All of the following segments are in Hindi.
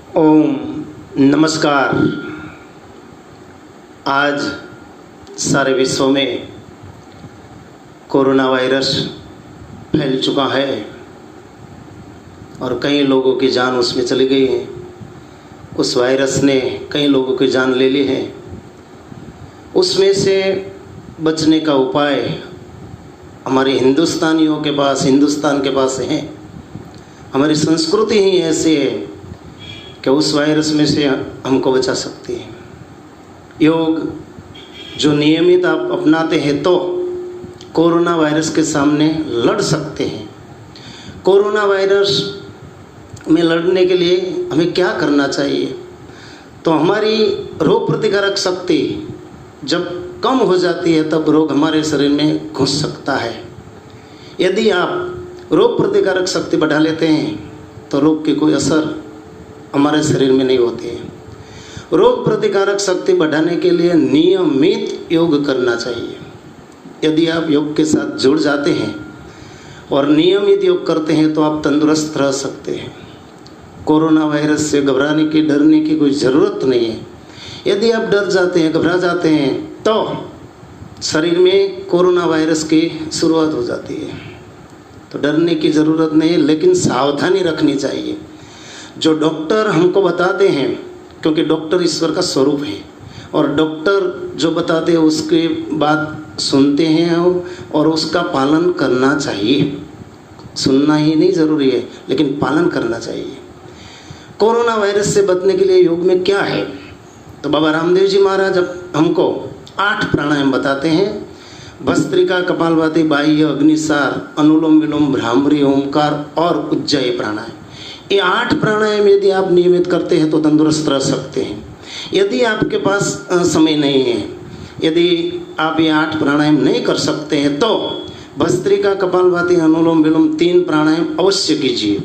ओम नमस्कार। आज सारे विश्व में कोरोना वायरस फैल चुका है और कई लोगों की जान उसमें चली गई है। उस वायरस ने कई लोगों की जान ले ली है। उसमें से बचने का उपाय हमारे हिंदुस्तान के पास है। हमारी संस्कृति ही ऐसी है कि उस वायरस में से हमको बचा सकती है। योग जो नियमित आप अपनाते हैं तो कोरोना वायरस के सामने लड़ सकते हैं। कोरोना वायरस में लड़ने के लिए हमें क्या करना चाहिए? तो हमारी रोग प्रतिकारक शक्ति जब कम हो जाती है तब रोग हमारे शरीर में घुस सकता है। यदि आप रोग प्रतिकारक शक्ति बढ़ा लेते हैं तो रोग की कोई असर हमारे शरीर में नहीं होती है। रोग प्रतिकारक शक्ति बढ़ाने के लिए नियमित योग करना चाहिए। यदि आप योग के साथ जुड़ जाते हैं और नियमित योग करते हैं तो आप तंदुरुस्त रह सकते हैं। कोरोना वायरस से घबराने की, डरने की कोई ज़रूरत नहीं है। यदि आप डर जाते हैं, घबरा जाते हैं तो शरीर में कोरोना वायरस की शुरुआत हो जाती है। तो डरने की ज़रूरत नहीं है, लेकिन सावधानी रखनी चाहिए। जो डॉक्टर हमको बताते हैं, क्योंकि डॉक्टर ईश्वर का स्वरूप है और डॉक्टर जो बताते हैं उसके बात सुनते हैं और उसका पालन करना चाहिए। सुनना ही नहीं ज़रूरी है, लेकिन पालन करना चाहिए। कोरोना वायरस से बचने के लिए योग में क्या है? तो बाबा रामदेव जी महाराज हमको 8 प्राणायाम बताते हैं। भस्त्रिका, कपालभाति, बाह्य, अग्निसार, अनुलोम विलोम, भ्रामरी, ओमकार और उज्जयी प्राणायाम। ये 8 प्राणायाम यदि आप नियमित करते हैं तो तंदुरुस्त रह सकते हैं। यदि आपके पास समय नहीं है, यदि आप ये 8 प्राणायाम नहीं कर सकते हैं तो भस्त्रिका, कपालभाति, अनुलोम विलोम 3 प्राणायाम अवश्य कीजिए।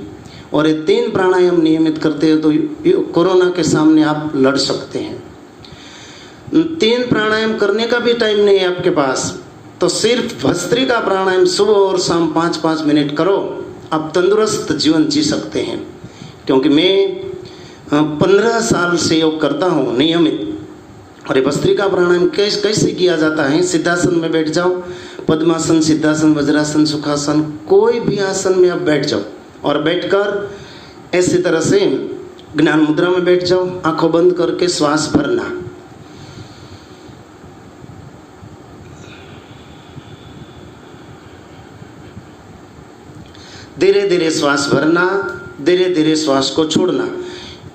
और ये 3 प्राणायाम नियमित करते हैं तो कोरोना के सामने आप लड़ सकते हैं। 3 प्राणायाम करने का भी टाइम नहीं है आपके पास तो सिर्फ भस्त्रिका प्राणायाम सुबह और शाम 5-5 मिनट करो, आप तंदुरुस्त जीवन जी सकते हैं। क्योंकि मैं 15 साल से योग करता हूँ नियमित। और ये भस्त्रिका प्राणायाम कैसे किया जाता है? सिद्धासन में बैठ जाओ, पद्मासन, सिद्धासन, वज्रासन, सुखासन, कोई भी आसन में आप बैठ जाओ और बैठकर ऐसी तरह से ज्ञान मुद्रा में बैठ जाओ। आंखों बंद करके श्वास भरना। धीरे धीरे श्वास भरना, धीरे धीरे श्वास को छोड़ना।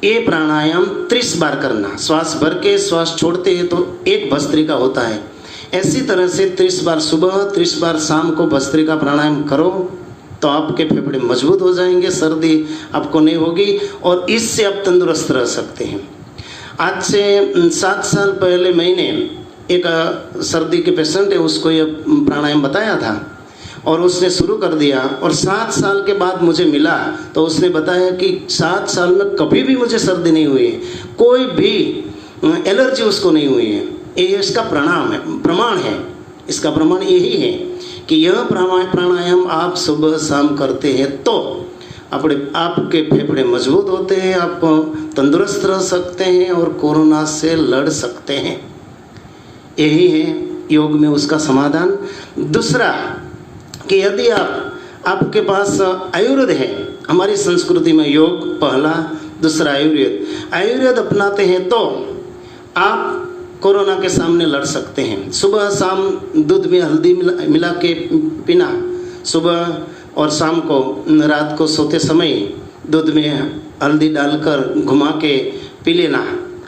ये प्राणायाम 30 बार करना। श्वास भर के श्वास छोड़ते हैं तो एक भस्त्रिका होता है। ऐसी तरह से 30 बार सुबह, 30 बार शाम को भस्त्रिका प्राणायाम करो तो आपके फेफड़े मजबूत हो जाएंगे, सर्दी आपको नहीं होगी और इससे आप तंदुरुस्त रह सकते हैं। आज से 7 साल पहले मैंने एक सर्दी के पेशेंट है, उसको ये प्राणायाम बताया था और उसने शुरू कर दिया। और 7 साल के बाद मुझे मिला तो उसने बताया कि 7 साल में कभी भी मुझे सर्दी नहीं हुई है, कोई भी एलर्जी उसको नहीं हुई है। ये इसका प्रमाण है। इसका प्रमाण यही है कि यह प्राणायाम आप सुबह शाम करते हैं तो आपके फेफड़े मजबूत होते हैं, आप तंदुरुस्त रह सकते हैं और कोरोना से लड़ सकते हैं। यही है योग में उसका समाधान। दूसरा कि यदि आपके पास आयुर्वेद है, हमारी संस्कृति में योग पहला, दूसरा आयुर्वेद अपनाते हैं तो आप कोरोना के सामने लड़ सकते हैं। सुबह शाम दूध में हल्दी मिला के पीना, सुबह और शाम को, रात को सोते समय दूध में हल्दी डालकर घुमा के पी लेना।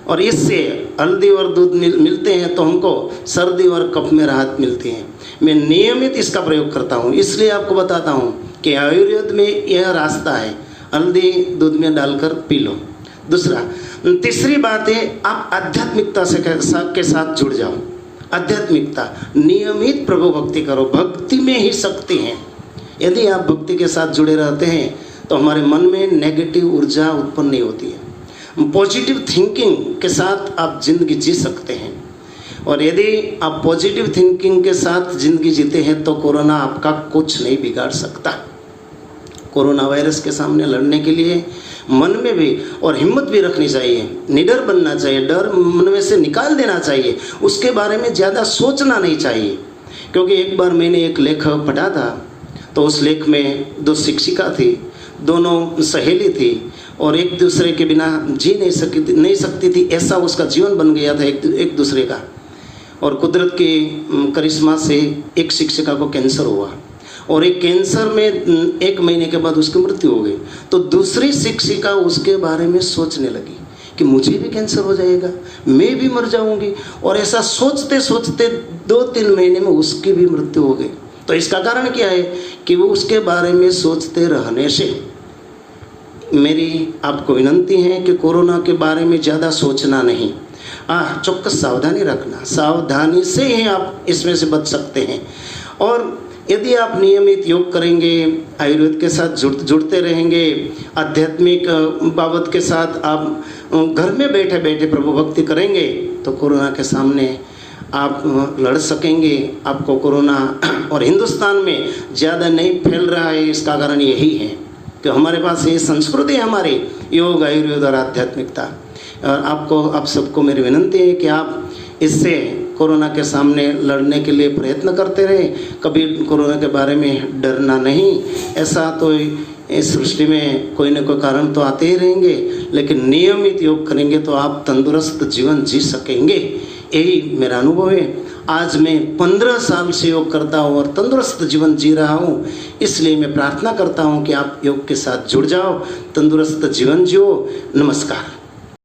और इससे हल्दी और दूध मिलते हैं तो हमको सर्दी और कफ में राहत मिलती है। मैं नियमित इसका प्रयोग करता हूँ, इसलिए आपको बताता हूँ कि आयुर्वेद में यह रास्ता है, हल्दी दूध में डालकर पी लो। तीसरी बात है, आप आध्यात्मिकता के साथ जुड़ जाओ। आध्यात्मिकता, नियमित प्रभु भक्ति करो। भक्ति में ही शक्ति है। यदि आप भक्ति के साथ जुड़े रहते हैं तो हमारे मन में नेगेटिव ऊर्जा उत्पन्न नहीं होती है। पॉजिटिव थिंकिंग के साथ आप जिंदगी जी सकते हैं। और यदि आप पॉजिटिव थिंकिंग के साथ जिंदगी जीते हैं तो कोरोना आपका कुछ नहीं बिगाड़ सकता। कोरोना वायरस के सामने लड़ने के लिए मन में भी और हिम्मत भी रखनी चाहिए, निडर बनना चाहिए, डर मन में से निकाल देना चाहिए, उसके बारे में ज़्यादा सोचना नहीं चाहिए। क्योंकि एक बार मैंने एक लेख पढ़ा था, तो उस लेख में 2 शिक्षिका थी, दोनों सहेली थी और एक दूसरे के बिना जी नहीं सकती थी, ऐसा उसका जीवन बन गया था एक दूसरे का। और कुदरत के करिश्मा से एक शिक्षिका को कैंसर हुआ और एक कैंसर में 1 महीने के बाद उसकी मृत्यु हो गई। तो दूसरी शिक्षिका उसके बारे में सोचने लगी कि मुझे भी कैंसर हो जाएगा, मैं भी मर जाऊंगी, और ऐसा सोचते सोचते 2-3 महीने में उसकी भी मृत्यु हो गई। तो इसका कारण क्या है कि वो उसके बारे में सोचते रहने से। मेरी आपको विनंती है कि कोरोना के बारे में ज़्यादा सोचना नहीं, चौकस सावधानी रखना, सावधानी से ही आप इसमें से बच सकते हैं। और यदि आप नियमित योग करेंगे, आयुर्वेद के साथ जुड़ते रहेंगे, आध्यात्मिक बाबत के साथ आप घर में बैठे बैठे प्रभु भक्ति करेंगे, तो कोरोना के सामने आप लड़ सकेंगे। आपको कोरोना और हिंदुस्तान में ज़्यादा नहीं फैल रहा है, इसका कारण यही है कि हमारे पास ये संस्कृति है, हमारी योग, आयुर्वेद और आध्यात्मिकता। और आप सबको मेरी विनंती है कि आप इससे कोरोना के सामने लड़ने के लिए प्रयत्न करते रहें, कभी कोरोना के बारे में डरना नहीं। ऐसा तो इस सृष्टि में कोई न कोई कारण तो आते ही रहेंगे, लेकिन नियमित योग करेंगे तो आप तंदुरुस्त जीवन जी सकेंगे, यही मेरा अनुभव है। आज मैं 15 साल से योग करता हूँ और तंदुरुस्त जीवन जी रहा हूँ, इसलिए मैं प्रार्थना करता हूँ कि आप योग के साथ जुड़ जाओ, तंदुरुस्त जीवन जियो। नमस्कार।